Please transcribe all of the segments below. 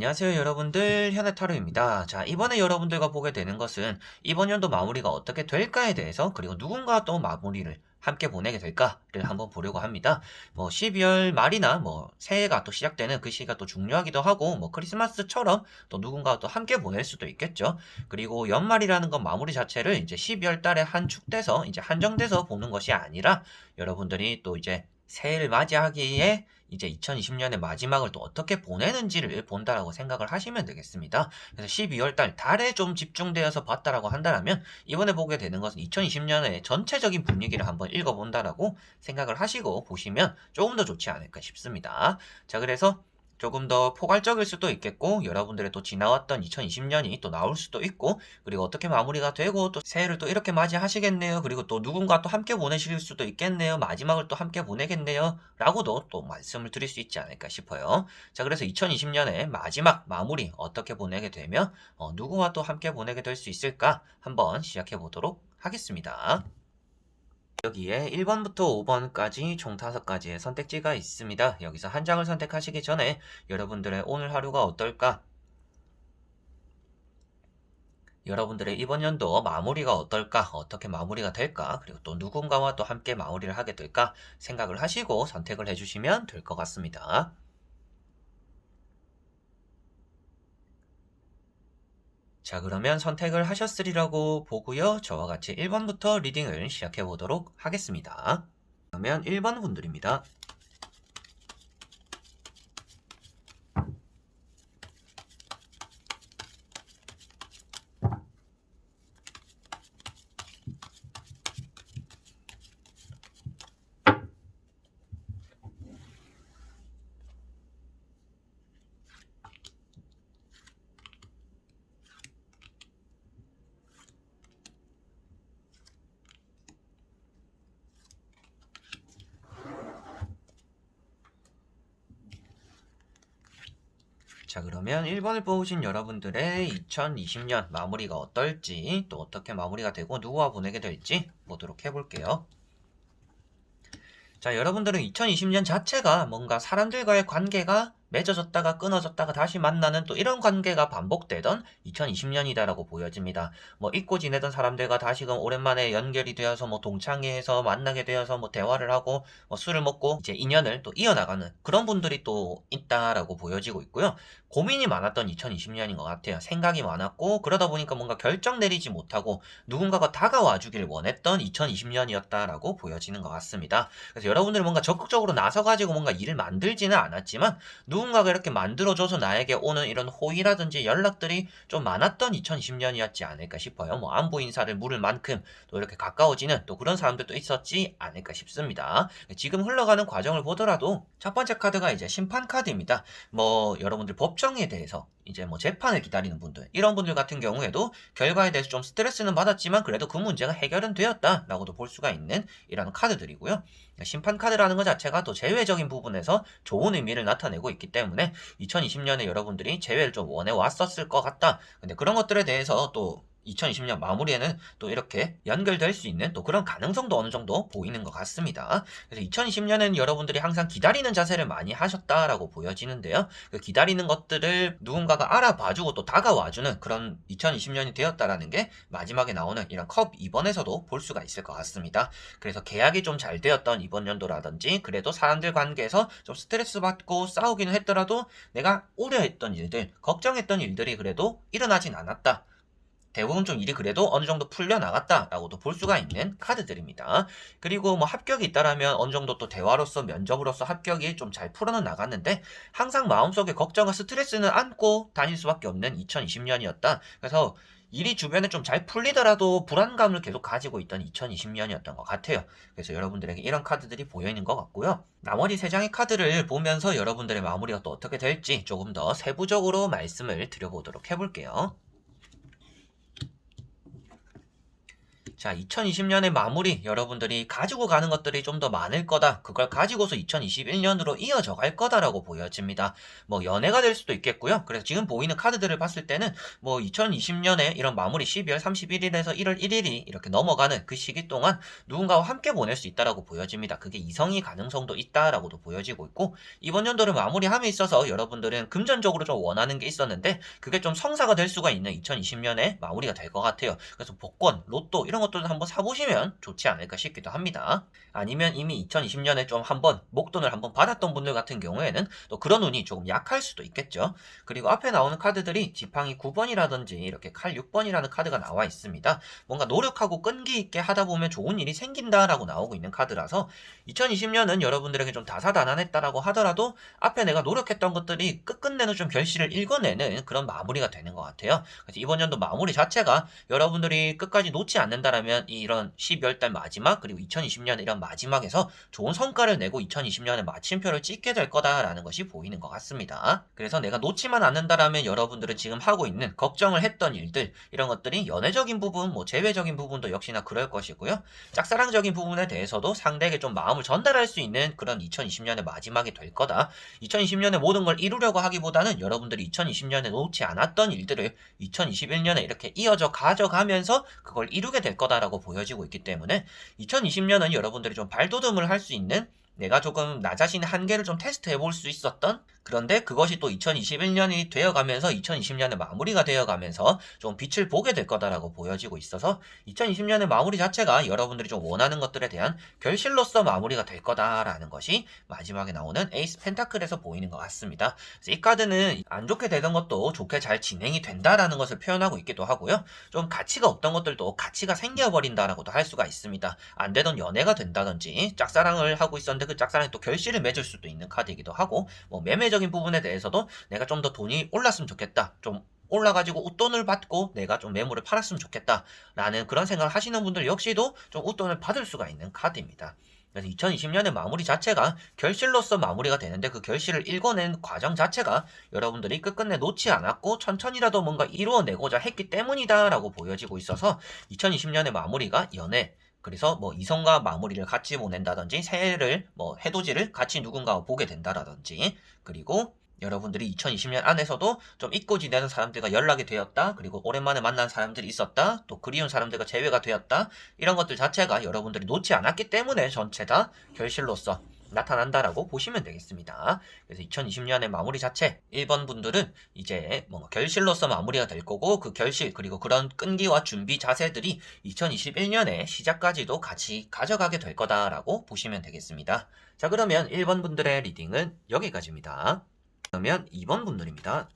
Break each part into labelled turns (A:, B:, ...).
A: 안녕하세요 여러분들, 현해타로입니다. 자, 이번에 여러분들과 보게 되는 것은 이번 연도 마무리가 어떻게 될까에 대해서, 그리고 누군가 또 마무리를 함께 보내게 될까를 한번 보려고 합니다. 12월 말이나 새해가 또 시작되는 그 시기가 또 중요하기도 하고, 크리스마스처럼 또 누군가 또 함께 보낼 수도 있겠죠. 그리고 연말이라는 건 마무리 자체를 이제 12월 달에 한축돼서 이제 한정돼서 보는 것이 아니라, 여러분들이 또 이제 새해를 맞이하기에 이제 2020년의 마지막을 또 어떻게 보내는지를 본다라고 생각을 하시면 되겠습니다. 그래서 12월 달에 좀 집중되어서 봤다라고 한다면, 이번에 보게 되는 것은 2020년의 전체적인 분위기를 한번 읽어본다라고 생각을 하시고 보시면 조금 더 좋지 않을까 싶습니다. 자, 그래서 조금 더 포괄적일 수도 있겠고, 여러분들의 또 지나왔던 2020년이 또 나올 수도 있고, 그리고 어떻게 마무리가 되고 또 새해를 또 이렇게 맞이하시겠네요. 그리고 또 누군가 또 함께 보내실 수도 있겠네요. 마지막을 또 함께 보내겠네요. 라고도 또 말씀을 드릴 수 있지 않을까 싶어요. 자, 그래서 2020년의 마지막 마무리 어떻게 보내게 되며 누구와 또 함께 보내게 될 수 있을까 한번 시작해 보도록 하겠습니다. 여기에 1번부터 5번까지 총 5가지의 선택지가 있습니다. 여기서 한 장을 선택하시기 전에 여러분들의 오늘 하루가 어떨까? 여러분들의 이번 연도 마무리가 어떨까? 어떻게 마무리가 될까? 그리고 또 누군가와 또 함께 마무리를 하게 될까? 생각을 하시고 선택을 해주시면 될 것 같습니다. 자, 그러면 선택을 하셨으리라고 보고요. 저와 같이 1번부터 리딩을 시작해 보도록 하겠습니다. 그러면 1번 분들입니다. 자, 그러면 1번을 뽑으신 여러분들의 2020년 마무리가 어떨지, 또 어떻게 마무리가 되고 누구와 보내게 될지 보도록 해볼게요. 자, 여러분들은 2020년 자체가 뭔가 사람들과의 관계가 맺어졌다가 끊어졌다가 다시 만나는 또 이런 관계가 반복되던 2020년이다라고 보여집니다. 잊고 지내던 사람들과 다시금 오랜만에 연결이 되어서 동창회에서 만나게 되어서 대화를 하고 술을 먹고 이제 인연을 또 이어나가는 그런 분들이 또 있다라고 보여지고 있고요. 고민이 많았던 2020년인 것 같아요. 생각이 많았고, 그러다 보니까 뭔가 결정 내리지 못하고 누군가가 다가와 주길 원했던 2020년이었다라고 보여지는 것 같습니다. 그래서 여러분들이 뭔가 적극적으로 나서가지고 뭔가 일을 만들지는 않았지만, 누군가가 이렇게 만들어줘서 나에게 오는 이런 호의라든지 연락들이 좀 많았던 2020년이었지 않을까 싶어요. 안부 인사를 물을 만큼 또 이렇게 가까워지는 또 그런 사람들도 있었지 않을까 싶습니다. 지금 흘러가는 과정을 보더라도 첫 번째 카드가 이제 심판 카드입니다. 여러분들 법정에 대해서 이제 재판을 기다리는 분들, 이런 분들 같은 경우에도 결과에 대해서 좀 스트레스는 받았지만 그래도 그 문제가 해결은 되었다라고도 볼 수가 있는 이런 카드들이고요. 심판 카드라는 것 자체가 또 재회적인 부분에서 좋은 의미를 나타내고 있기 때문에 2020년에 여러분들이 재회를 좀 원해 왔었을 것 같다. 근데 그런 것들에 대해서 또 2020년 마무리에는 또 이렇게 연결될 수 있는 또 그런 가능성도 어느 정도 보이는 것 같습니다. 그래서 2020년에는 여러분들이 항상 기다리는 자세를 많이 하셨다라고 보여지는데요. 그 기다리는 것들을 누군가가 알아봐주고 또 다가와주는 그런 2020년이 되었다라는 게 마지막에 나오는 이런 컵 2번에서도 볼 수가 있을 것 같습니다. 그래서 계약이 좀 잘 되었던 이번 연도라든지, 그래도 사람들 관계에서 좀 스트레스 받고 싸우기는 했더라도 내가 우려했던 일들, 걱정했던 일들이 그래도 일어나진 않았다. 대부분 좀 일이 그래도 어느 정도 풀려나갔다라고도 볼 수가 있는 카드들입니다. 그리고 합격이 있다라면 어느 정도 또 대화로서 면접으로서 합격이 좀 잘 풀어는 나갔는데, 항상 마음속에 걱정과 스트레스는 안고 다닐 수밖에 없는 2020년이었다. 그래서 일이 주변에 좀 잘 풀리더라도 불안감을 계속 가지고 있던 2020년이었던 것 같아요. 그래서 여러분들에게 이런 카드들이 보여있는 것 같고요. 나머지 3장의 카드를 보면서 여러분들의 마무리가 또 어떻게 될지 조금 더 세부적으로 말씀을 드려보도록 해볼게요. 자, 2020년의 마무리 여러분들이 가지고 가는 것들이 좀 더 많을 거다. 그걸 가지고서 2021년으로 이어져 갈 거다라고 보여집니다. 뭐 연애가 될 수도 있겠고요. 그래서 지금 보이는 카드들을 봤을 때는 뭐 2020년에 이런 마무리 12월 31일에서 1월 1일이 이렇게 넘어가는 그 시기 동안 누군가와 함께 보낼 수 있다라고 보여집니다. 그게 이성이 가능성도 있다라고도 보여지고 있고, 이번 연도를 마무리함에 있어서 여러분들은 금전적으로 좀 원하는 게 있었는데 그게 좀 성사가 될 수가 있는 2020년에 마무리가 될 것 같아요. 그래서 복권, 로또 이런 것들도 한번 사보시면 좋지 않을까 싶기도 합니다. 아니면 이미 2020년에 좀 한번 목돈을 한번 받았던 분들 같은 경우에는 또 그런 운이 조금 약할 수도 있겠죠. 그리고 앞에 나오는 카드들이 지팡이 9번이라든지 이렇게 칼 6번이라는 카드가 나와 있습니다. 뭔가 노력하고 끈기 있게 하다 보면 좋은 일이 생긴다라고 나오고 있는 카드라서 2020년은 여러분들에게 좀 다사다난했다라고 하더라도 앞에 내가 노력했던 것들이 끝끝내는 좀 결실을 읽어내는 그런 마무리가 되는 것 같아요. 그래서 이번 연도 마무리 자체가 여러분들이 끝까지 놓지 않는다라면 이런 12월 달 마지막 그리고 2020년 이런 마지막에서 좋은 성과를 내고 2020년에 마침표를 찍게 될 거다라는 것이 보이는 것 같습니다. 그래서 내가 놓지만 않는다라면 여러분들은 지금 하고 있는 걱정을 했던 일들 이런 것들이 연애적인 부분, 뭐 재회적인 부분도 역시나 그럴 것이고요. 짝사랑적인 부분에 대해서도 상대에게 좀 마음을 전달할 수 있는 그런 2020년의 마지막이 될 거다. 2020년에 모든 걸 이루려고 하기보다는 여러분들이 2020년에 놓지 않았던 일들을 2021년에 이렇게 이어져 가져가면서 그걸 이루게 될 거다라고 보여지고 있기 때문에 2020년은 여러분들이 좀 발돋움을 할 수 있는, 내가 조금 나 자신의 한계를 좀 테스트해 볼 수 있었던, 그런데 그것이 또 2021년이 되어가면서 2020년의 마무리가 되어가면서 좀 빛을 보게 될 거다라고 보여지고 있어서 2020년의 마무리 자체가 여러분들이 좀 원하는 것들에 대한 결실로서 마무리가 될 거다라는 것이 마지막에 나오는 에이스 펜타클에서 보이는 것 같습니다. 그래서 이 카드는 안 좋게 되던 것도 좋게 잘 진행이 된다라는 것을 표현하고 있기도 하고요. 좀 가치가 없던 것들도 가치가 생겨버린다라고도 할 수가 있습니다. 안 되던 연애가 된다든지 짝사랑을 하고 있었는데 그 짝사랑이 또 결실을 맺을 수도 있는 카드이기도 하고, 뭐 매매적인 부분에 대해서도 내가 좀 더 돈이 올랐으면 좋겠다, 좀 올라가지고 웃돈을 받고 내가 좀 매물을 팔았으면 좋겠다 라는 그런 생각을 하시는 분들 역시도 좀 웃돈을 받을 수가 있는 카드입니다. 그래서 2020년의 마무리 자체가 결실로서 마무리가 되는데 그 결실을 읽어낸 과정 자체가 여러분들이 끝끝내 놓지 않았고 천천히라도 뭔가 이루어내고자 했기 때문이다 라고 보여지고 있어서 2020년의 마무리가 연애, 그래서 뭐 이성과 마무리를 같이 보낸다든지 새해를 뭐 해돋이를 같이 누군가와 보게 된다라든지, 그리고 여러분들이 2020년 안에서도 좀 잊고 지내는 사람들과 연락이 되었다, 그리고 오랜만에 만난 사람들이 있었다, 또 그리운 사람들과 재회가 되었다, 이런 것들 자체가 여러분들이 놓지 않았기 때문에 전체 다 결실로서 나타난다라고 보시면 되겠습니다. 그래서 2020년의 마무리 자체 1번 분들은 이제 뭔가 결실로서 마무리가 될 거고, 그 결실 그리고 그런 끈기와 준비 자세들이 2021년의 시작까지도 같이 가져가게 될 거다라고 보시면 되겠습니다. 자, 그러면 1번 분들의 리딩은 여기까지입니다. 그러면 2번 분들입니다.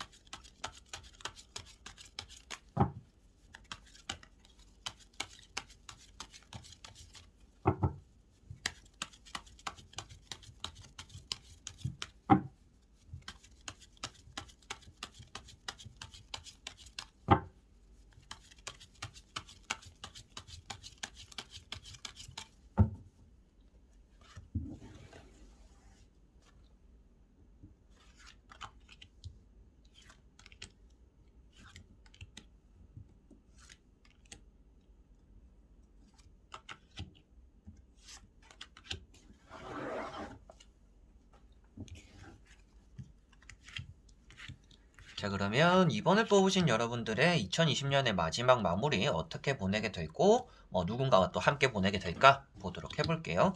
A: 자, 그러면 이번을 뽑으신 여러분들의 2020년의 마지막 마무리 어떻게 보내게 될고 누군가와 또 함께 보내게 될까 보도록 해볼게요.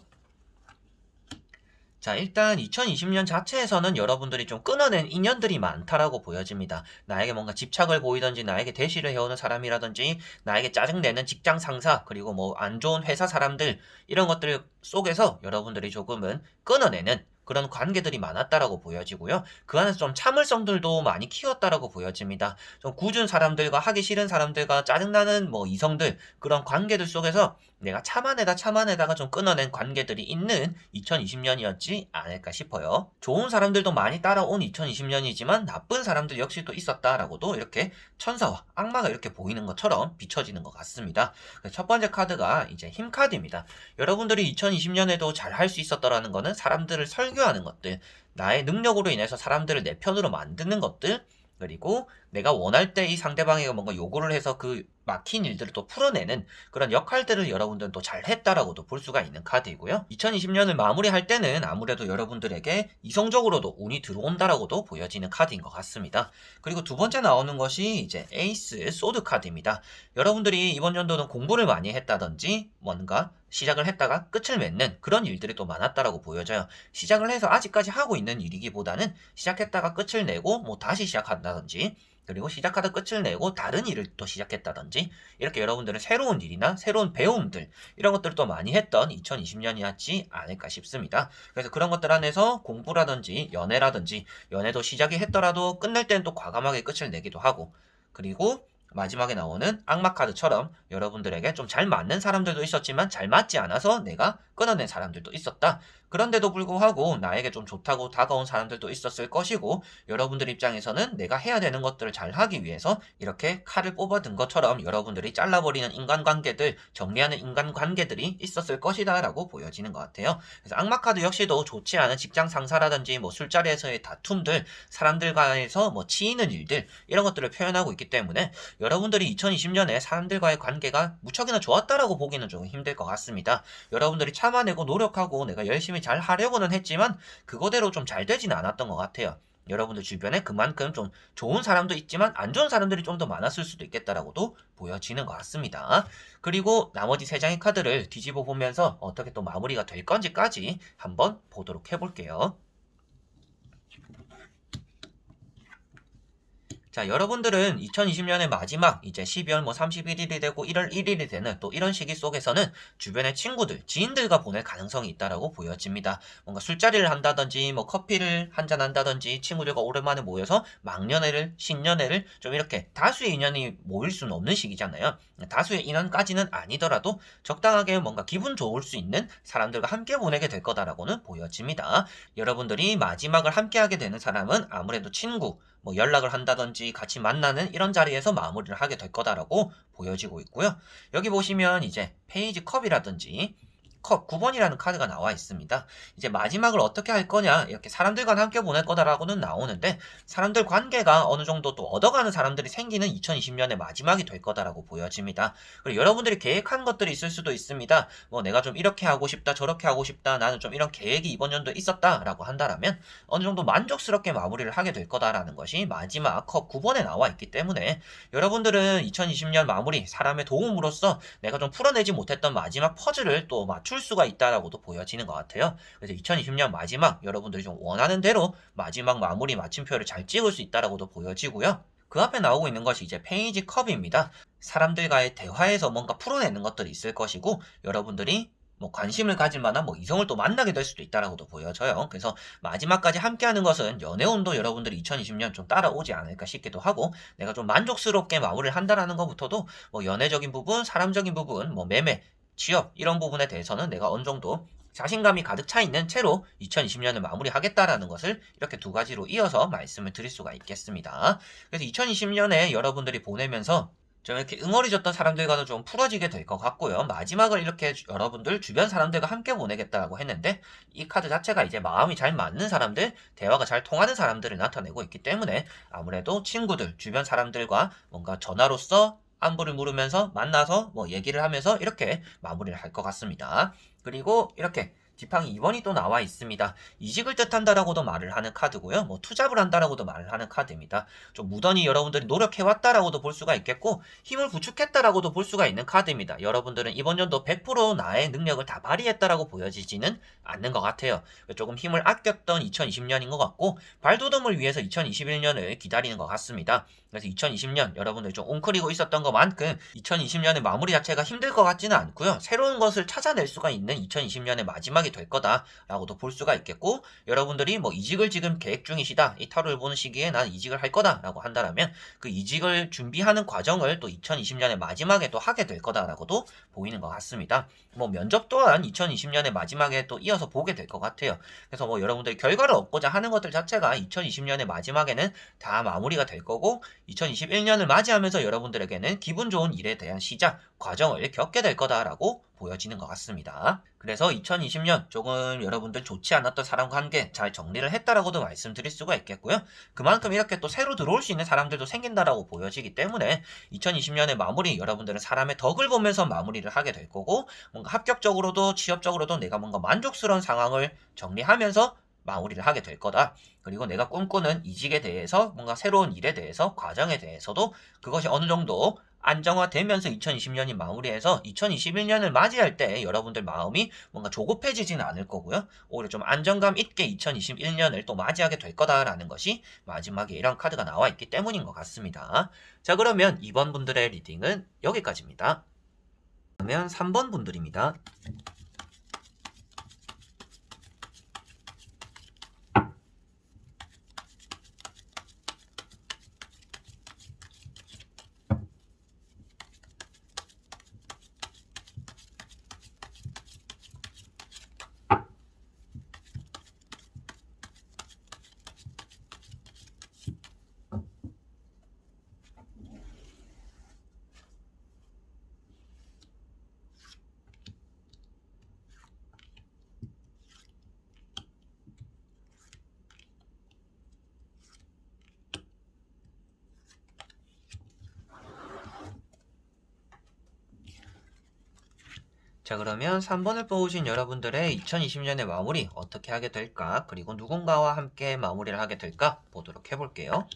A: 자, 일단 2020년 자체에서는 여러분들이 좀 끊어낸 인연들이 많다라고 보여집니다. 나에게 뭔가 집착을 보이든지, 나에게 대시를 해오는 사람이라든지, 나에게 짜증내는 직장 상사, 그리고 뭐 안 좋은 회사 사람들, 이런 것들 속에서 여러분들이 조금은 끊어내는 그런 관계들이 많았다라고 보여지고요. 그 안에서 좀 참을성들도 많이 키웠다라고 보여집니다. 좀 굳은 사람들과, 하기 싫은 사람들과, 짜증나는 뭐 이성들, 그런 관계들 속에서 내가 참아내다가 좀 끊어낸 관계들이 있는 2020년이었지 않을까 싶어요. 좋은 사람들도 많이 따라온 2020년이지만 나쁜 사람들 역시 또 있었다라고도 이렇게 천사와 악마가 이렇게 보이는 것처럼 비춰지는 것 같습니다. 첫 번째 카드가 이제 힘 카드입니다. 여러분들이 2020년에도 잘 할 수 있었더라는 거는 사람들을 설교하는 것들, 나의 능력으로 인해서 사람들을 내 편으로 만드는 것들, 그리고 내가 원할 때 이 상대방에게 뭔가 요구를 해서 그 막힌 일들을 또 풀어내는 그런 역할들을 여러분들은 또 잘 했다라고도 볼 수가 있는 카드이고요. 2020년을 마무리할 때는 아무래도 여러분들에게 이성적으로도 운이 들어온다라고도 보여지는 카드인 것 같습니다. 그리고 두 번째 나오는 것이 이제 에이스 소드 카드입니다. 여러분들이 이번 연도는 공부를 많이 했다든지 뭔가 시작을 했다가 끝을 맺는 그런 일들이 또 많았다라고 보여져요. 시작을 해서 아직까지 하고 있는 일이기보다는 시작했다가 끝을 내고 뭐 다시 시작한다든지 그리고 시작하다 끝을 내고 다른 일을 또 시작했다든지 이렇게 여러분들은 새로운 일이나 새로운 배움들 이런 것들을 또 많이 했던 2020년이었지 않을까 싶습니다. 그래서 그런 것들 안에서 공부라든지 연애라든지 연애도 시작이 했더라도 끝낼 때는 또 과감하게 끝을 내기도 하고 그리고 마지막에 나오는 악마 카드처럼 여러분들에게 좀 잘 맞는 사람들도 있었지만 잘 맞지 않아서 내가 끊어낸 사람들도 있었다. 그런데도 불구하고 나에게 좀 좋다고 다가온 사람들도 있었을 것이고 여러분들 입장에서는 내가 해야 되는 것들을 잘 하기 위해서 이렇게 칼을 뽑아든 것처럼 여러분들이 잘라버리는 인간관계들, 정리하는 인간관계들이 있었을 것이다 라고 보여지는 것 같아요. 그래서 악마 카드 역시도 좋지 않은 직장 상사라든지 뭐 술자리에서의 다툼들, 사람들과에서 뭐 치이는 일들 이런 것들을 표현하고 있기 때문에 여러분들이 2020년에 사람들과의 관계가 무척이나 좋았다라고 보기는 조금 힘들 것 같습니다. 여러분들이 참아내고 노력하고 내가 열심히 잘 하려고는 했지만 그거대로 좀 잘 되지는 않았던 것 같아요. 여러분들 주변에 그만큼 좀 좋은 사람도 있지만 안 좋은 사람들이 좀 더 많았을 수도 있겠다라고도 보여지는 것 같습니다. 그리고 나머지 세 장의 카드를 뒤집어 보면서 어떻게 또 마무리가 될 건지까지 한번 보도록 해볼게요. 자, 여러분들은 2020년의 마지막 이제 12월 뭐 31일이 되고 1월 1일이 되는 또 이런 시기 속에서는 주변의 친구들, 지인들과 보낼 가능성이 있다라고 보여집니다. 뭔가 술자리를 한다든지 뭐 커피를 한잔 한다든지 친구들과 오랜만에 모여서 막년회를, 신년회를 좀 이렇게 다수의 인연이 모일 수는 없는 시기잖아요. 다수의 인원까지는 아니더라도 적당하게 뭔가 기분 좋을 수 있는 사람들과 함께 보내게 될 거다라고는 보여집니다. 여러분들이 마지막을 함께 하게 되는 사람은 아무래도 친구, 뭐 연락을 한다든지 같이 만나는 이런 자리에서 마무리를 하게 될 거다라고 보여지고 있고요. 여기 보시면 이제 페이지 컵이라든지 컵 9번이라는 카드가 나와 있습니다. 이제 마지막을 어떻게 할 거냐 이렇게 사람들과 함께 보낼 거다라고는 나오는데 사람들 관계가 어느 정도 또 얻어가는 사람들이 생기는 2020년의 마지막이 될 거다라고 보여집니다. 그리고 여러분들이 계획한 것들이 있을 수도 있습니다. 뭐 내가 좀 이렇게 하고 싶다 저렇게 하고 싶다 나는 좀 이런 계획이 이번 연도에 있었다라고 한다라면 어느 정도 만족스럽게 마무리를 하게 될 거다라는 것이 마지막 컵 9번에 나와 있기 때문에 여러분들은 2020년 마무리 사람의 도움으로써 내가 좀 풀어내지 못했던 마지막 퍼즐을 또 맞출 수가 있다라고도 보여지는 것 같아요. 그래서 2020년 마지막 여러분들이 좀 원하는 대로 마지막 마무리 마침표를 잘 찍을 수 있다라고도 보여지고요. 그 앞에 나오고 있는 것이 이제 페이지 컵입니다. 사람들과의 대화에서 뭔가 풀어내는 것들이 있을 것이고 여러분들이 뭐 관심을 가질 만한 뭐 이성을 또 만나게 될 수도 있다라고도 보여져요. 그래서 마지막까지 함께하는 것은 연애운도 여러분들이 2020년 좀 따라오지 않을까 싶기도 하고 내가 좀 만족스럽게 마무리를 한다라는 것부터도 뭐 연애적인 부분, 사람적인 부분, 뭐 매매, 취업 이런 부분에 대해서는 내가 어느 정도 자신감이 가득 차 있는 채로 2020년을 마무리하겠다라는 것을 이렇게 두 가지로 이어서 말씀을 드릴 수가 있겠습니다. 그래서 2020년에 여러분들이 보내면서 좀 이렇게 응어리졌던 사람들과는 좀 풀어지게 될 것 같고요. 마지막을 이렇게 여러분들 주변 사람들과 함께 보내겠다고 했는데 이 카드 자체가 이제 마음이 잘 맞는 사람들, 대화가 잘 통하는 사람들을 나타내고 있기 때문에 아무래도 친구들, 주변 사람들과 뭔가 전화로서 안부를 물으면서 만나서 뭐 얘기를 하면서 이렇게 마무리를 할 것 같습니다. 그리고 이렇게 지팡이 2번이 또 나와 있습니다. 이직을 뜻한다라고도 말을 하는 카드고요. 뭐 투잡을 한다라고도 말을 하는 카드입니다. 좀 무던히 여러분들이 노력해왔다라고도 볼 수가 있겠고 힘을 구축했다라고도 볼 수가 있는 카드입니다. 여러분들은 이번 연도 100% 나의 능력을 다 발휘했다라고 보여지지는 않는 것 같아요. 조금 힘을 아꼈던 2020년인 것 같고 발돋움을 위해서 2021년을 기다리는 것 같습니다. 그래서 2020년 여러분들 좀 웅크리고 있었던 것만큼 2020년의 마무리 자체가 힘들 것 같지는 않고요. 새로운 것을 찾아낼 수가 있는 2020년의 마지막이 될 거다라고도 볼 수가 있겠고 여러분들이 뭐 이직을 지금 계획 중이시다. 이 타로를 보는 시기에 난 이직을 할 거다라고 한다면 그 이직을 준비하는 과정을 또 2020년의 마지막에 또 하게 될 거다라고도 보이는 것 같습니다. 뭐 면접 또한 2020년의 마지막에 또 이어서 보게 될 것 같아요. 그래서 뭐 여러분들이 결과를 얻고자 하는 것들 자체가 2020년의 마지막에는 다 마무리가 될 거고 2021년을 맞이하면서 여러분들에게는 기분 좋은 일에 대한 시작, 과정을 겪게 될 거다라고 보여지는 것 같습니다. 그래서 2020년 조금 여러분들 좋지 않았던 사람 관계 잘 정리를 했다라고도 말씀드릴 수가 있겠고요. 그만큼 이렇게 또 새로 들어올 수 있는 사람들도 생긴다라고 보여지기 때문에 2020년의 마무리 여러분들은 사람의 덕을 보면서 마무리를 하게 될 거고 뭔가 합격적으로도 취업적으로도 내가 뭔가 만족스러운 상황을 정리하면서 마무리를 하게 될 거다. 그리고 내가 꿈꾸는 이직에 대해서 뭔가 새로운 일에 대해서 과정에 대해서도 그것이 어느 정도 안정화되면서 2020년이 마무리해서 2021년을 맞이할 때 여러분들 마음이 뭔가 조급해지지는 않을 거고요. 오히려 좀 안정감 있게 2021년을 또 맞이하게 될 거다라는 것이 마지막에 이런 카드가 나와 있기 때문인 것 같습니다. 자, 그러면 2번 분들의 리딩은 여기까지입니다. 그러면 3번 분들입니다. 자, 그러면 3번을 뽑으신 여러분들의 2020년의 마무리 어떻게 하게 될까? 그리고 누군가와 함께 마무리를 하게 될까? 보도록 해볼게요.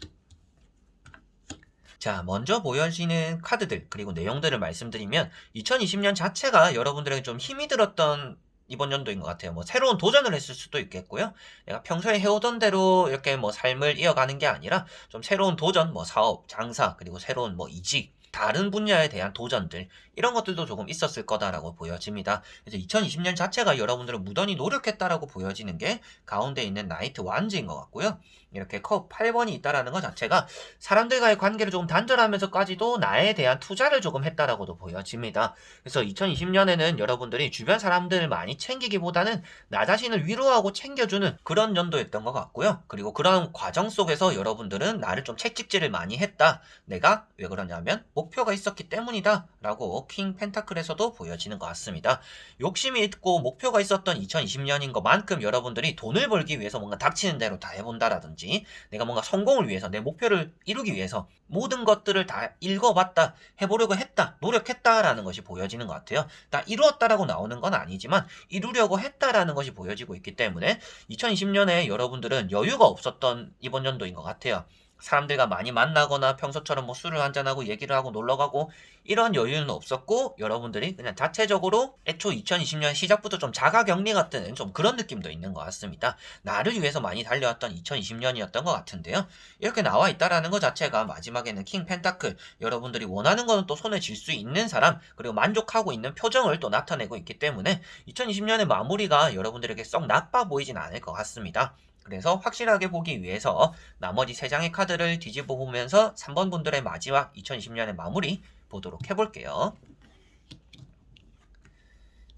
A: 자, 먼저 보여지는 카드들, 그리고 내용들을 말씀드리면 2020년 자체가 여러분들에게 좀 힘이 들었던 이번 연도인 것 같아요. 뭐 새로운 도전을 했을 수도 있겠고요. 내가 평소에 해오던 대로 이렇게 뭐 삶을 이어가는 게 아니라 좀 새로운 도전, 뭐 사업, 장사, 그리고 새로운 뭐 이직, 다른 분야에 대한 도전들 이런 것들도 조금 있었을 거다라고 보여집니다. 그래서 2020년 자체가 여러분들은 무던히 노력했다라고 보여지는 게 가운데 있는 나이트 완즈인 것 같고요. 이렇게 컵 8번이 있다라는 것 자체가 사람들과의 관계를 조금 단절하면서까지도 나에 대한 투자를 조금 했다라고도 보여집니다. 그래서 2020년에는 여러분들이 주변 사람들을 많이 챙기기보다는 나 자신을 위로하고 챙겨주는 그런 연도였던 것 같고요. 그리고 그런 과정 속에서 여러분들은 나를 좀 채찍질을 많이 했다. 내가 왜 그러냐면 목표가 있었기 때문이다 라고 킹 펜타클에서도 보여지는 것 같습니다. 욕심이 있고 목표가 있었던 2020년인 것만큼 여러분들이 돈을 벌기 위해서 뭔가 닥치는 대로 다 해본다라든지 내가 뭔가 성공을 위해서 내 목표를 이루기 위해서 모든 것들을 다 읽어봤다, 해보려고 했다, 노력했다라는 것이 보여지는 것 같아요. 다 이루었다라고 나오는 건 아니지만 이루려고 했다라는 것이 보여지고 있기 때문에 2020년에 여러분들은 여유가 없었던 이번 연도인 것 같아요. 사람들과 많이 만나거나 평소처럼 뭐 술을 한잔하고 얘기를 하고 놀러가고 이런 여유는 없었고 여러분들이 그냥 자체적으로 애초 2020년 시작부터 좀 자가격리 같은 좀 그런 느낌도 있는 것 같습니다. 나를 위해서 많이 달려왔던 2020년이었던 것 같은데요. 이렇게 나와 있다라는 것 자체가 마지막에는 킹 펜타클 여러분들이 원하는 거는 또 손에 쥘 수 있는 사람 그리고 만족하고 있는 표정을 또 나타내고 있기 때문에 2020년의 마무리가 여러분들에게 썩 나빠 보이진 않을 것 같습니다. 그래서 확실하게 보기 위해서 나머지 3장의 카드를 뒤집어 보면서 3번 분들의 마지막 2020년의 마무리 보도록 해볼게요.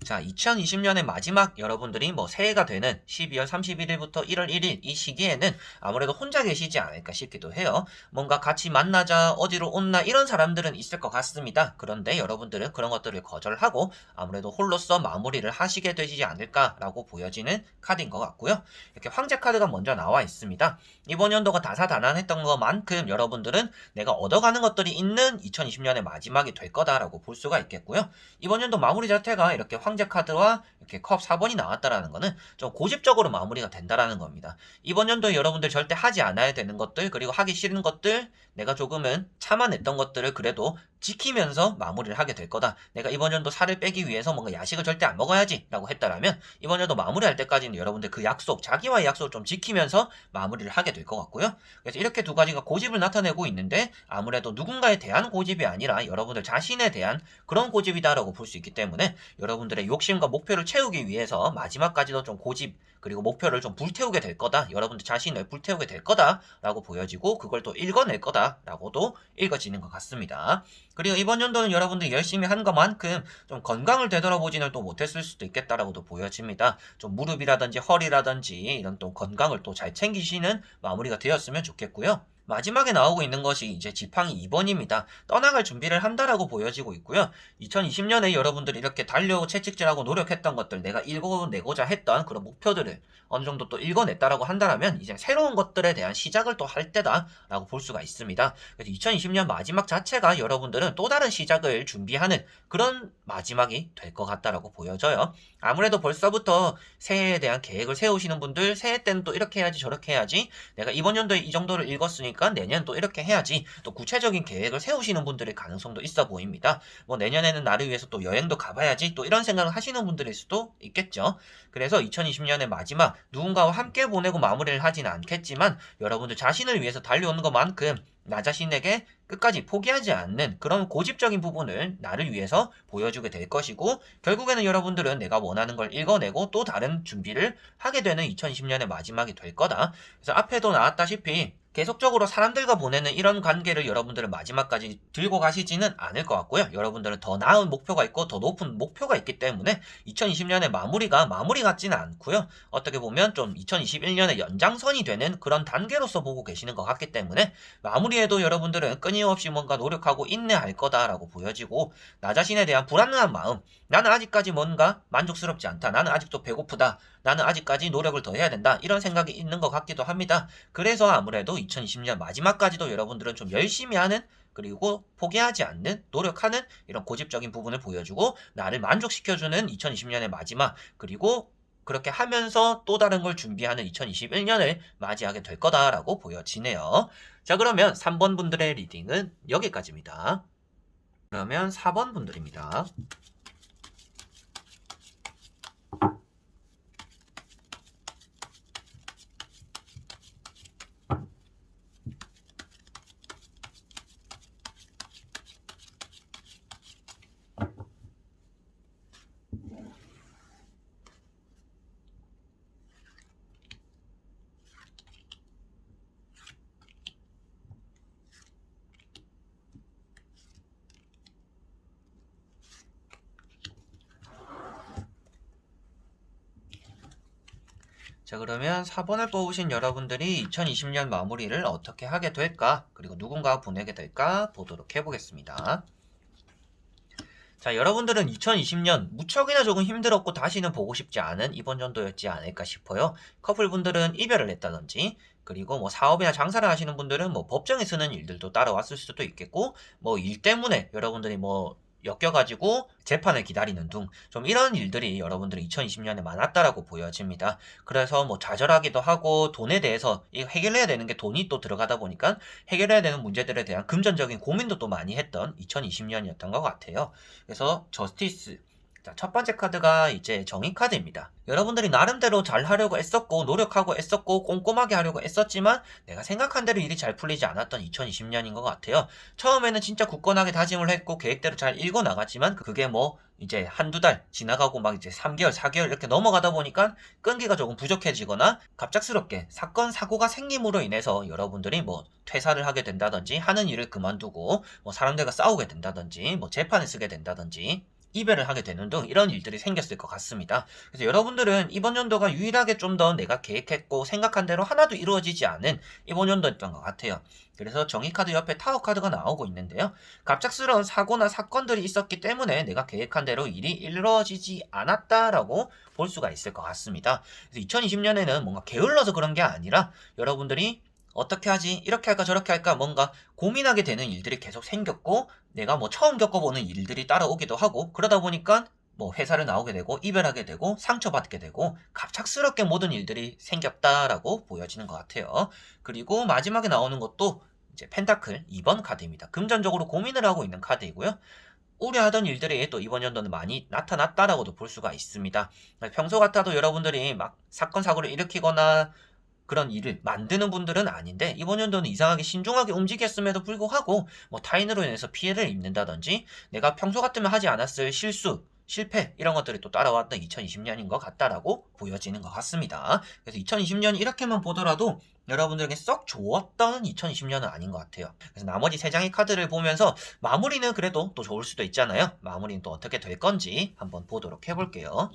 A: 자, 2020년의 마지막 여러분들이 뭐 새해가 되는 12월 31일부터 1월 1일 이 시기에는 아무래도 혼자 계시지 않을까 싶기도 해요. 뭔가 같이 만나자, 어디로 온나 이런 사람들은 있을 것 같습니다. 그런데 여러분들은 그런 것들을 거절하고 아무래도 홀로서 마무리를 하시게 되지 않을까라고 보여지는 카드인 것 같고요. 이렇게 황제 카드가 먼저 나와 있습니다. 이번 연도가 다사다난했던 것만큼 여러분들은 내가 얻어가는 것들이 있는 2020년의 마지막이 될 거다라고 볼 수가 있겠고요. 이번 연도 마무리 자체가 이렇게 황제 카드와 이렇게 컵 4번이 나왔다라는 거는 좀 고집적으로 마무리가 된다라는 겁니다. 이번 연도에 여러분들 절대 하지 않아야 되는 것들 그리고 하기 싫은 것들 내가 조금은 참아냈던 것들을 그래도 지키면서 마무리를 하게 될 거다. 내가 이번 연도 살을 빼기 위해서 뭔가 야식을 절대 안 먹어야지 라고 했다라면 이번 연도 마무리할 때까지는 여러분들 그 약속, 자기와의 약속을 좀 지키면서 마무리를 하게 될 것 같고요. 그래서 이렇게 두 가지가 고집을 나타내고 있는데 아무래도 누군가에 대한 고집이 아니라 여러분들 자신에 대한 그런 고집이다라고 볼 수 있기 때문에 여러분들의 욕심과 목표를 채우기 위해서 마지막까지도 좀 고집 그리고 목표를 좀 불태우게 될 거다. 여러분들 자신을 불태우게 될 거다라고 보여지고 그걸 또 읽어낼 거다라고도 읽어지는 것 같습니다. 그리고 이번 연도는 여러분들이 열심히 한 것만큼 좀 건강을 되돌아보지는 또 못했을 수도 있겠다라고도 보여집니다. 좀 무릎이라든지 허리라든지 이런 또 건강을 또 잘 챙기시는 마무리가 되었으면 좋겠고요. 마지막에 나오고 있는 것이 이제 지팡이 2번입니다. 떠나갈 준비를 한다라고 보여지고 있고요. 2020년에 여러분들이 이렇게 달려오고 채찍질하고 노력했던 것들, 내가 읽어내고자 했던 그런 목표들을 어느 정도 또 읽어냈다라고 한다면 이제 새로운 것들에 대한 시작을 또 할 때다라고 볼 수가 있습니다. 그래서 2020년 마지막 자체가 여러분들은 또 다른 시작을 준비하는 그런 마지막이 될 것 같다라고 보여져요. 아무래도 벌써부터 새해에 대한 계획을 세우시는 분들, 새해 때는 또 이렇게 해야지 저렇게 해야지, 내가 이번 연도에 이 정도를 읽었으니까 내년 또 이렇게 해야지, 또 구체적인 계획을 세우시는 분들의 가능성도 있어 보입니다. 뭐 내년에는 나를 위해서 또 여행도 가봐야지, 또 이런 생각을 하시는 분들일 수도 있겠죠. 그래서 2020년의 마지막, 누군가와 함께 보내고 마무리를 하지는 않겠지만 여러분들 자신을 위해서 달려오는 것만큼 나 자신에게 끝까지 포기하지 않는 그런 고집적인 부분을 나를 위해서 보여주게 될 것이고, 결국에는 여러분들은 내가 원하는 걸 읽어내고 또 다른 준비를 하게 되는 2020년의 마지막이 될 거다. 그래서 앞에도 나왔다시피 계속적으로 사람들과 보내는 이런 관계를 여러분들은 마지막까지 들고 가시지는 않을 것 같고요. 여러분들은 더 나은 목표가 있고 더 높은 목표가 있기 때문에 2020년의 마무리가 마무리 같지는 않고요. 어떻게 보면 좀 2021년의 연장선이 되는 그런 단계로서 보고 계시는 것 같기 때문에 마무리에도 여러분들은 끊임없이 뭔가 노력하고 인내할 거다라고 보여지고, 나 자신에 대한 불안한 마음, 나는 아직까지 뭔가 만족스럽지 않다, 나는 아직도 배고프다, 나는 아직까지 노력을 더 해야 된다, 이런 생각이 있는 것 같기도 합니다. 그래서 아무래도 2020년 마지막까지도 여러분들은 좀 열심히 하는, 그리고 포기하지 않는, 노력하는 이런 고집적인 부분을 보여주고 나를 만족시켜주는 2020년의 마지막, 그리고 그렇게 하면서 또 다른 걸 준비하는 2021년을 맞이하게 될 거다라고 보여지네요. 자, 그러면 3번 분들의 리딩은 여기까지입니다. 그러면 4번 분들입니다. 자, 그러면 4번을 뽑으신 여러분들이 2020년 마무리를 어떻게 하게 될까, 그리고 누군가 보내게 될까 보도록 해보겠습니다. 자, 여러분들은 2020년 무척이나 조금 힘들었고 다시는 보고 싶지 않은 이번 연도였지 않을까 싶어요. 커플분들은 이별을 했다든지, 그리고 뭐 사업이나 장사를 하시는 분들은 뭐 법정에 서는 일들도 따라왔을 수도 있겠고, 뭐 일 때문에 여러분들이 뭐 엮여가지고 재판을 기다리는 등 좀 이런 일들이 여러분들이 2020년에 많았다라고 보여집니다. 그래서 뭐 좌절하기도 하고, 돈에 대해서 해결해야 되는 게 돈이 또 들어가다 보니까 해결해야 되는 문제들에 대한 금전적인 고민도 또 많이 했던 2020년이었던 것 같아요. 그래서 저스티스, 자, 첫 번째 카드가 이제 정의 카드입니다. 여러분들이 나름대로 잘 하려고 애썼고 노력하고 애썼고 꼼꼼하게 하려고 애썼지만 내가 생각한 대로 일이 잘 풀리지 않았던 2020년인 것 같아요. 처음에는 진짜 굳건하게 다짐을 했고 계획대로 잘 읽어 나갔지만 그게 뭐 이제 한두 달 지나가고 막 이제 3개월, 4개월 이렇게 넘어가다 보니까 끈기가 조금 부족해지거나 갑작스럽게 사건, 사고가 생김으로 인해서 여러분들이 뭐 퇴사를 하게 된다든지, 하는 일을 그만두고 뭐 사람들과 싸우게 된다든지, 뭐 재판을 쓰게 된다든지, 이별을 하게 되는 등 이런 일들이 생겼을 것 같습니다. 그래서 여러분들은 이번 연도가 유일하게 좀 더 내가 계획했고 생각한 대로 하나도 이루어지지 않은 이번 연도였던 것 같아요. 그래서 정의 카드 옆에 타워 카드가 나오고 있는데요. 갑작스러운 사고나 사건들이 있었기 때문에 내가 계획한 대로 일이 이루어지지 않았다라고 볼 수가 있을 것 같습니다. 그래서 2020년에는 뭔가 게을러서 그런 게 아니라 여러분들이 어떻게 하지? 이렇게 할까 저렇게 할까 뭔가 고민하게 되는 일들이 계속 생겼고, 내가 뭐 처음 겪어보는 일들이 따라오기도 하고, 그러다 보니까 뭐 회사를 나오게 되고 이별하게 되고 상처받게 되고 갑작스럽게 모든 일들이 생겼다라고 보여지는 것 같아요. 그리고 마지막에 나오는 것도 이제 펜타클 2번 카드입니다. 금전적으로 고민을 하고 있는 카드이고요. 우려하던 일들이 또 이번 연도는 많이 나타났다라고도 볼 수가 있습니다. 평소 같아도 여러분들이 막 사건 사고를 일으키거나 그런 일을 만드는 분들은 아닌데, 이번 연도는 이상하게 신중하게 움직였음에도 불구하고 뭐 타인으로 인해서 피해를 입는다든지, 내가 평소 같으면 하지 않았을 실수, 실패 이런 것들이 또 따라왔던 2020년인 것 같다라고 보여지는 것 같습니다. 그래서 2020년 이렇게만 보더라도 여러분들에게 썩 좋았던 2020년은 아닌 것 같아요. 그래서 나머지 3장의 카드를 보면서 마무리는 그래도 또 좋을 수도 있잖아요. 마무리는 또 어떻게 될 건지 한번 보도록 해볼게요.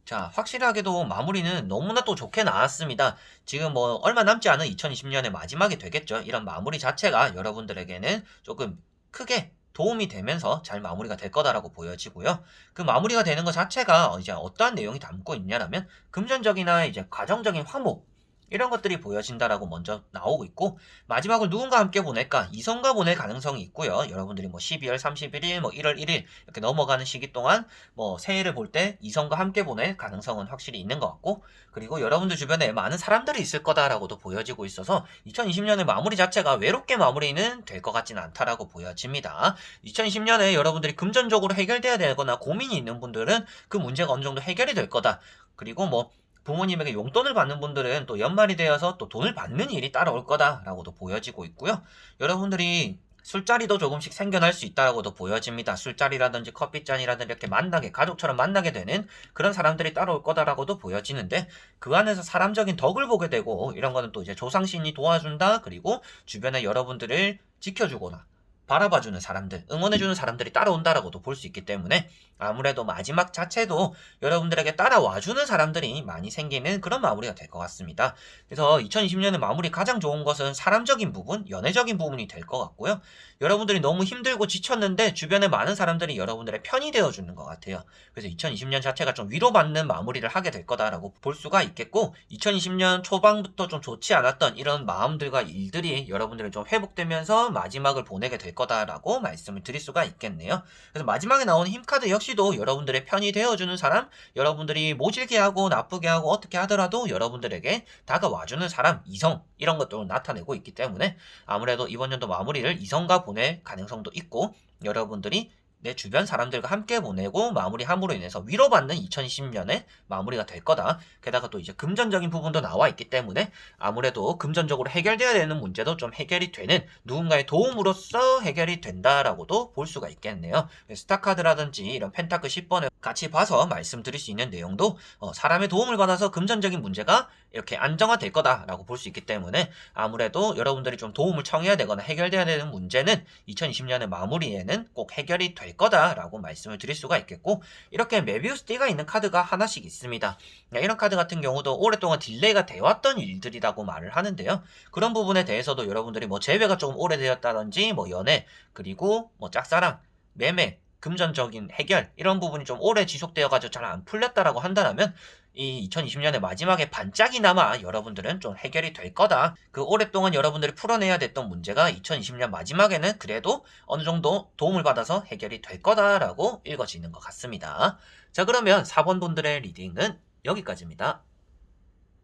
A: 자, 확실하게도 마무리는 너무나 또 좋게 나왔습니다. 지금 뭐 얼마 남지 않은 2020년의 마지막이 되겠죠. 이런 마무리 자체가 여러분들에게는 조금 크게 도움이 되면서 잘 마무리가 될 거다라고 보여지고요. 그 마무리가 되는 것 자체가 이제 어떠한 내용이 담고 있냐라면 금전적이나 이제 가정적인 화목 이런 것들이 보여진다라고 먼저 나오고 있고, 마지막을 누군가 함께 보낼까? 이성과 보낼 가능성이 있고요. 여러분들이 뭐 12월 31일, 뭐 1월 1일 이렇게 넘어가는 시기 동안 뭐 새해를 볼 때 이성과 함께 보낼 가능성은 확실히 있는 것 같고, 그리고 여러분들 주변에 많은 사람들이 있을 거다라고도 보여지고 있어서 2020년의 마무리 자체가 외롭게 마무리는 될 것 같지는 않다라고 보여집니다. 2020년에 여러분들이 금전적으로 해결돼야 되거나 고민이 있는 분들은 그 문제가 어느 정도 해결이 될 거다. 그리고 뭐 부모님에게 용돈을 받는 분들은 또 연말이 되어서 또 돈을 받는 일이 따라올 거다라고도 보여지고 있고요. 여러분들이 술자리도 조금씩 생겨날 수 있다라고도 보여집니다. 술자리라든지 커피잔이라든지 이렇게 만나게, 가족처럼 만나게 되는 그런 사람들이 따라올 거다라고도 보여지는데, 그 안에서 사람적인 덕을 보게 되고, 이런 거는 또 이제 조상신이 도와준다, 그리고 주변에 여러분들을 지켜주거나 바라봐주는 사람들, 응원해주는 사람들이 따라온다라고도 볼 수 있기 때문에 아무래도 마지막 자체도 여러분들에게 따라와주는 사람들이 많이 생기는 그런 마무리가 될 것 같습니다. 그래서 2020년의 마무리 가장 좋은 것은 사람적인 부분, 연애적인 부분이 될 것 같고요. 여러분들이 너무 힘들고 지쳤는데 주변에 많은 사람들이 여러분들의 편이 되어주는 것 같아요. 그래서 2020년 자체가 좀 위로받는 마무리를 하게 될 거다라고 볼 수가 있겠고, 2020년 초반부터 좀 좋지 않았던 이런 마음들과 일들이 여러분들이 좀 회복되면서 마지막을 보내게 될 거다라고 말씀을 드릴 수가 있겠네요. 그래서 마지막에 나오는 힘카드 역시도 여러분들의 편이 되어주는 사람, 여러분들이 모질게 하고 나쁘게 하고 어떻게 하더라도 여러분들에게 다가와주는 사람, 이성 이런 것들을 나타내고 있기 때문에 아무래도 이번 연도 마무리를 이성과 보낼 가능성도 있고, 여러분들이 내 주변 사람들과 함께 보내고 마무리함으로 인해서 위로받는 2020년의 마무리가 될 거다. 게다가 또 이제 금전적인 부분도 나와 있기 때문에 아무래도 금전적으로 해결돼야 되는 문제도 좀 해결이 되는, 누군가의 도움으로써 해결이 된다라고도 볼 수가 있겠네요. 스타카드라든지 이런 펜타클 10번을 같이 봐서 말씀드릴 수 있는 내용도 사람의 도움을 받아서 금전적인 문제가 이렇게 안정화될 거다라고 볼 수 있기 때문에 아무래도 여러분들이 좀 도움을 청해야 되거나 해결돼야 되는 문제는 2020년의 마무리에는 꼭 해결이 될 거다라고 말씀을 드릴 수가 있겠고, 이렇게 메비우스 띠가 있는 카드가 하나씩 있습니다. 이런 카드 같은 경우도 오랫동안 딜레이가 되었던 일들이라고 말을 하는데요. 그런 부분에 대해서도 여러분들이 뭐 재회가 조금 오래되었다든지 뭐 연애, 그리고 뭐 짝사랑, 매매, 금전적인 해결 이런 부분이 좀 오래 지속되어가지고 잘 안 풀렸다라고 한다면 이 2020년의 마지막에 반짝이나마 여러분들은 좀 해결이 될 거다. 그 오랫동안 여러분들이 풀어내야 됐던 문제가 2020년 마지막에는 그래도 어느 정도 도움을 받아서 해결이 될 거다라고 읽어지는 것 같습니다. 자, 그러면 4번 분들의 리딩은 여기까지입니다.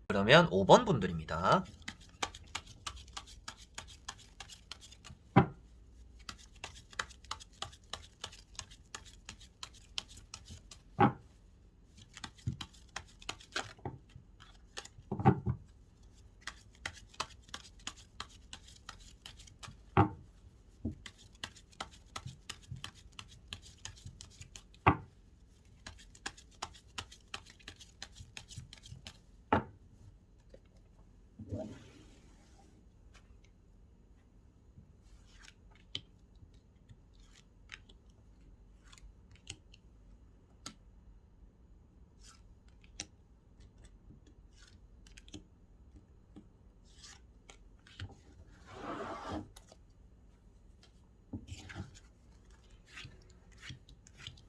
A: 그러면 5번 분들입니다.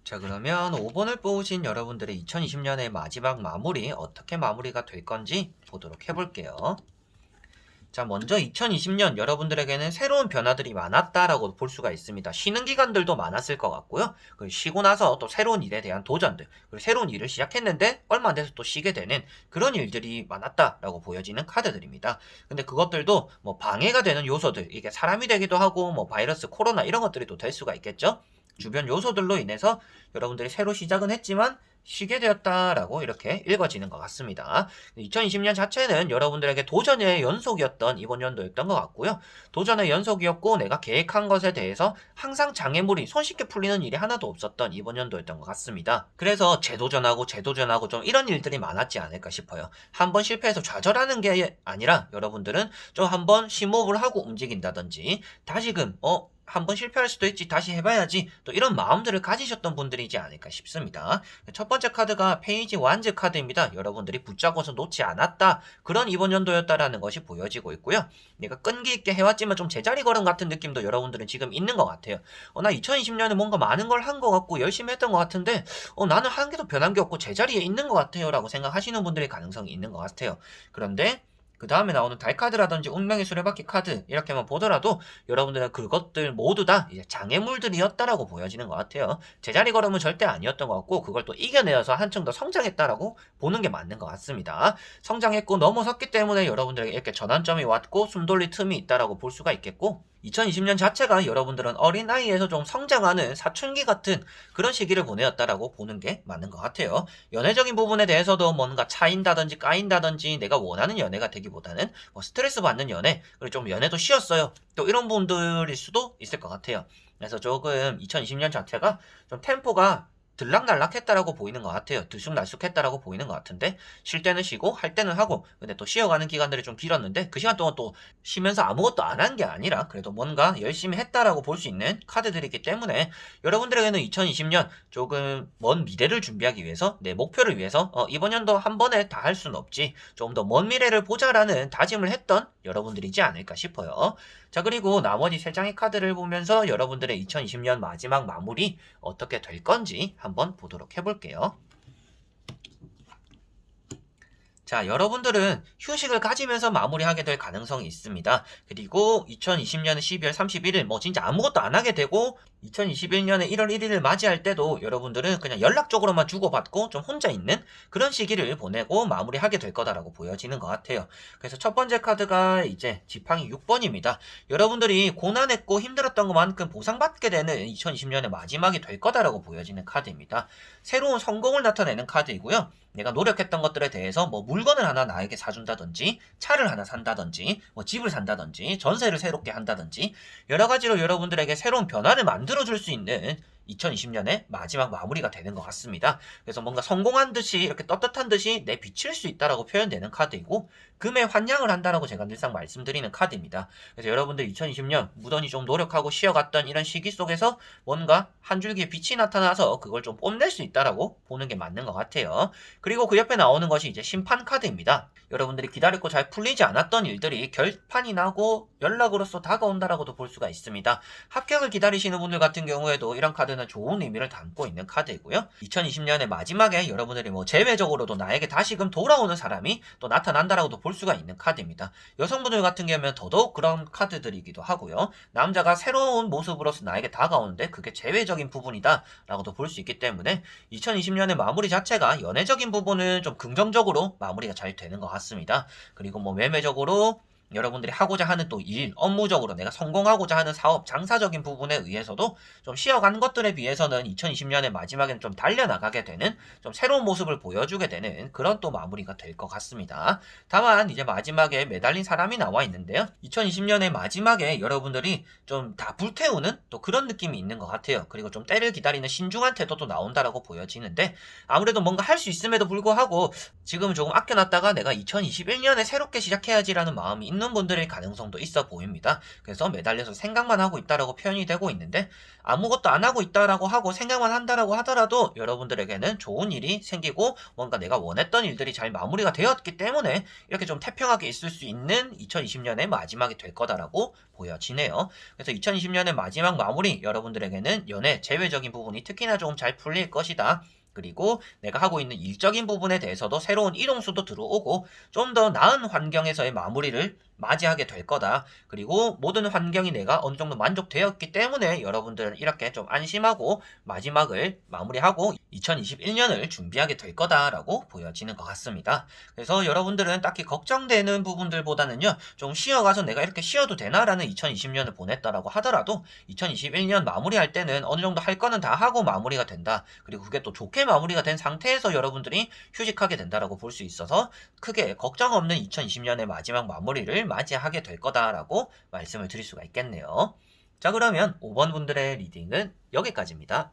A: 자, 그러면 5번을 뽑으신 여러분들의 2020년의 마지막 마무리 어떻게 마무리가 될 건지 보도록 해볼게요. 자, 먼저 2020년 여러분들에게는 새로운 변화들이 많았다라고 볼 수가 있습니다. 쉬는 기간들도 많았을 것 같고요. 그리고 쉬고 나서 또 새로운 일에 대한 도전들, 그리고 새로운 일을 시작했는데 얼마 안 돼서 또 쉬게 되는 그런 일들이 많았다라고 보여지는 카드들입니다. 근데 그것들도 뭐 방해가 되는 요소들, 이게 사람이 되기도 하고 뭐 바이러스, 코로나 이런 것들이 또 될 수가 있겠죠. 주변 요소들로 인해서 여러분들이 새로 시작은 했지만 쉬게 되었다라고 이렇게 읽어지는 것 같습니다. 2020년 자체는 여러분들에게 도전의 연속이었던 이번 연도였던 것 같고요. 도전의 연속이었고 내가 계획한 것에 대해서 항상 장애물이 손쉽게 풀리는 일이 하나도 없었던 이번 연도였던 것 같습니다. 그래서 재도전하고 좀 이런 일들이 많았지 않을까 싶어요. 한번 실패해서 좌절하는 게 아니라 여러분들은 좀 한번 심호흡을 하고 움직인다든지 다시금 한 번 실패할 수도 있지, 다시 해봐야지, 또 이런 마음들을 가지셨던 분들이지 않을까 싶습니다. 첫 번째 카드가 페이지 완즈 카드입니다. 여러분들이 붙잡고서 놓지 않았다, 그런 이번 연도였다라는 것이 보여지고 있고요. 내가 끈기 있게 해왔지만 좀 제자리 걸음 같은 느낌도 여러분들은 지금 있는 것 같아요. 나 2020년에 뭔가 많은 걸 한 것 같고 열심히 했던 것 같은데 나는 한 개도 변한 게 없고 제자리에 있는 것 같아요 라고 생각하시는 분들의 가능성이 있는 것 같아요. 그런데 그 다음에 나오는 달카드라든지 운명의 수레바퀴 카드 이렇게만 보더라도 여러분들은 그것들 모두 다 이제 장애물들이었다라고 보여지는 것 같아요. 제자리 걸음은 절대 아니었던 것 같고 그걸 또 이겨내어서 한층 더 성장했다라고 보는 게 맞는 것 같습니다. 성장했고 넘어섰기 때문에 여러분들에게 이렇게 전환점이 왔고 숨돌릴 틈이 있다라고 볼 수가 있겠고, 2020년 자체가 여러분들은 어린아이에서 좀 성장하는 사춘기 같은 그런 시기를 보내었다라고 보는 게 맞는 것 같아요. 연애적인 부분에 대해서도 뭔가 차인다든지 까인다든지 내가 원하는 연애가 되기보다는 뭐 스트레스 받는 연애, 그리고 좀 연애도 쉬었어요, 또 이런 분들일 수도 있을 것 같아요. 그래서 조금 2020년 자체가 좀 템포가 들락날락했다라고 보이는 것 같아요. 들쑥날쑥했다라고 보이는 것 같은데, 쉴 때는 쉬고 할 때는 하고, 근데 또 쉬어가는 기간들이 좀 길었는데 그 시간 동안 또 쉬면서 아무것도 안 한 게 아니라 그래도 뭔가 열심히 했다라고 볼 수 있는 카드들이기 때문에 여러분들에게는 2020년 조금 먼 미래를 준비하기 위해서, 내 목표를 위해서 이번 연도 한 번에 다 할 수는 없지, 좀 더 먼 미래를 보자라는 다짐을 했던 여러분들이지 않을까 싶어요. 자, 그리고 나머지 3장의 카드를 보면서 여러분들의 2020년 마지막 마무리 어떻게 될 건지 한번 보도록 해볼게요. 자, 여러분들은 휴식을 가지면서 마무리하게 될 가능성이 있습니다. 그리고 2020년 12월 31일 뭐 진짜 아무것도 안 하게 되고 2021년에 1월 1일을 맞이할 때도 여러분들은 그냥 연락적으로만 주고받고 좀 혼자 있는 그런 시기를 보내고 마무리하게 될 거다라고 보여지는 것 같아요. 그래서 첫 번째 카드가 이제 지팡이 6번입니다. 여러분들이 고난했고 힘들었던 것만큼 보상받게 되는 2020년의 마지막이 될 거다라고 보여지는 카드입니다. 새로운 성공을 나타내는 카드이고요. 내가 노력했던 것들에 대해서 뭐 물건을 하나 나에게 사준다든지, 차를 하나 산다든지, 뭐 집을 산다든지, 전세를 새롭게 한다든지, 여러 가지로 여러분들에게 새로운 변화를 만들어줄 수 있는 2020년의 마지막 마무리가 되는 것 같습니다. 그래서 뭔가 성공한 듯이, 이렇게 떳떳한 듯이 내비칠 수 있다라고 표현되는 카드이고, 금에 환영을 한다라고 제가 늘상 말씀드리는 카드입니다. 그래서 여러분들 2020년 무던히 좀 노력하고 쉬어갔던 이런 시기 속에서 뭔가 한 줄기의 빛이 나타나서 그걸 좀 뽐낼 수 있다라고 보는 게 맞는 것 같아요. 그리고 그 옆에 나오는 것이 이제 심판 카드입니다. 여러분들이 기다렸고 잘 풀리지 않았던 일들이 결판이 나고 연락으로서 다가온다라고도 볼 수가 있습니다. 합격을 기다리시는 분들 같은 경우에도 이런 카드는 좋은 의미를 담고 있는 카드이고요. 2020년의 마지막에 여러분들이 뭐 재회적으로도 나에게 다시금 돌아오는 사람이 또 나타난다라고도 볼 수가 있는 카드입니다. 여성분들 같은 경우에는 더더욱 그런 카드들이기도 하고요. 남자가 새로운 모습으로서 나에게 다가오는데 그게 재회적인 부분이다 라고도 볼 수 있기 때문에 2020년의 마무리 자체가 연애적인 부분은 좀 긍정적으로 마무리가 잘 되는 것 같습니다. 그리고 뭐 매매적으로 여러분들이 하고자 하는 또 일, 업무적으로 내가 성공하고자 하는 사업, 장사적인 부분에 의해서도 좀 쉬어간 것들에 비해서는 2020년의 마지막에는 좀 달려나가게 되는, 좀 새로운 모습을 보여주게 되는 그런 또 마무리가 될 것 같습니다. 다만 이제 마지막에 매달린 사람이 나와 있는데요. 2020년의 마지막에 여러분들이 좀 다 불태우는 또 그런 느낌이 있는 것 같아요. 그리고 좀 때를 기다리는 신중한 태도도 나온다라고 보여지는데, 아무래도 뭔가 할 수 있음에도 불구하고 지금 조금 아껴놨다가 내가 2021년에 새롭게 시작해야지라는 마음이 있는 분들의 가능성도 있어 보입니다. 그래서 매달려서 생각만 하고 있다라고 표현이 되고 있는데, 아무것도 안 하고 있다라고 하고 생각만 한다라고 하더라도 여러분들에게는 좋은 일이 생기고 뭔가 내가 원했던 일들이 잘 마무리가 되었기 때문에 이렇게 좀 태평하게 있을 수 있는 2020년의 마지막이 될 거다라고 보여지네요. 그래서 2020년의 마지막 마무리, 여러분들에게는 연애, 재회적인 부분이 특히나 좀 잘 풀릴 것이다. 그리고 내가 하고 있는 일적인 부분에 대해서도 새로운 이동수도 들어오고 좀 더 나은 환경에서의 마무리를 맞이하게 될 거다. 그리고 모든 환경이 내가 어느 정도 만족되었기 때문에 여러분들은 이렇게 좀 안심하고 마지막을 마무리하고 2021년을 준비하게 될 거다라고 보여지는 것 같습니다. 그래서 여러분들은 딱히 걱정되는 부분들보다는요, 좀 쉬어가서 내가 이렇게 쉬어도 되나라는 2020년을 보냈다라고 하더라도 2021년 마무리할 때는 어느 정도 할 거는 다 하고 마무리가 된다. 그리고 그게 또 좋게 마무리가 된 상태에서 여러분들이 휴식하게 된다라고 볼 수 있어서 크게 걱정 없는 2020년의 마지막 마무리를 맞이하게 될 거다라고 말씀을 드릴 수가 있겠네요. 자, 그러면 5번 분들의 리딩은 여기까지입니다.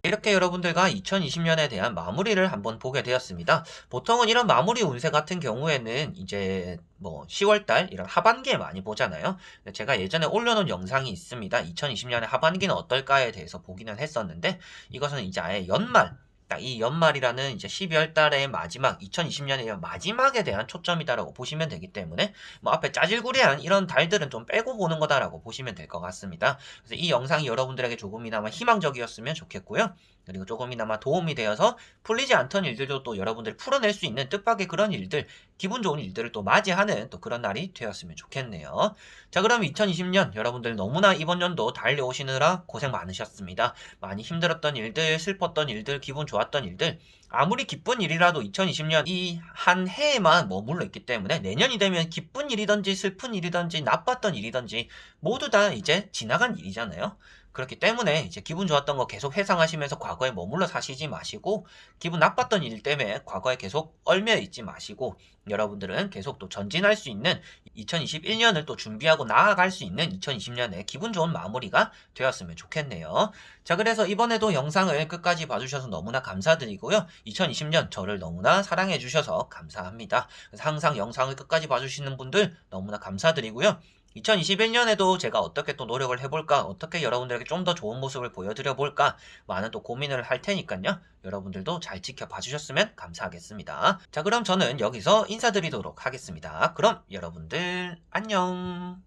A: 이렇게 여러분들과 2020년에 대한 마무리를 한번 보게 되었습니다. 보통은 이런 마무리 운세 같은 경우에는 이제 뭐 10월달 이런 하반기에 많이 보잖아요. 제가 예전에 올려놓은 영상이 있습니다. 2020년의 하반기는 어떨까에 대해서 보기는 했었는데 이것은 이제 아예 연말, 딱 이 연말이라는 이제 12월 달의 마지막, 2020년의 마지막에 대한 초점이다라고 보시면 되기 때문에 뭐 앞에 짜질구리한 이런 달들은 좀 빼고 보는 거다라고 보시면 될 것 같습니다. 그래서 이 영상이 여러분들에게 조금이나마 희망적이었으면 좋겠고요. 그리고 조금이나마 도움이 되어서 풀리지 않던 일들도 또 여러분들이 풀어낼 수 있는 뜻밖의 그런 일들, 기분 좋은 일들을 또 맞이하는 또 그런 날이 되었으면 좋겠네요. 자, 그럼 2020년 여러분들 너무나 이번 연도 달려오시느라 고생 많으셨습니다. 많이 힘들었던 일들, 슬펐던 일들, 기분 좋았던 일들, 아무리 기쁜 일이라도 2020년 이 한 해에만 머물러 있기 때문에 내년이 되면 기쁜 일이든지 슬픈 일이든지 나빴던 일이든지 모두 다 이제 지나간 일이잖아요. 그렇기 때문에 이제 기분 좋았던 거 계속 회상하시면서 과거에 머물러 사시지 마시고 기분 나빴던 일 때문에 과거에 계속 얽매여 있지 마시고 여러분들은 계속 또 전진할 수 있는 2021년을 또 준비하고 나아갈 수 있는 2020년에 기분 좋은 마무리가 되었으면 좋겠네요. 자, 그래서 이번에도 영상을 끝까지 봐주셔서 너무나 감사드리고요. 2020년 저를 너무나 사랑해 주셔서 감사합니다. 그래서 항상 영상을 끝까지 봐주시는 분들 너무나 감사드리고요. 2021년에도 제가 어떻게 또 노력을 해볼까, 어떻게 여러분들에게 좀 더 좋은 모습을 보여드려 볼까, 많은 또 고민을 할 테니까요. 여러분들도 잘 지켜봐 주셨으면 감사하겠습니다. 자, 그럼 저는 여기서 인사드리도록 하겠습니다. 그럼 여러분들 안녕.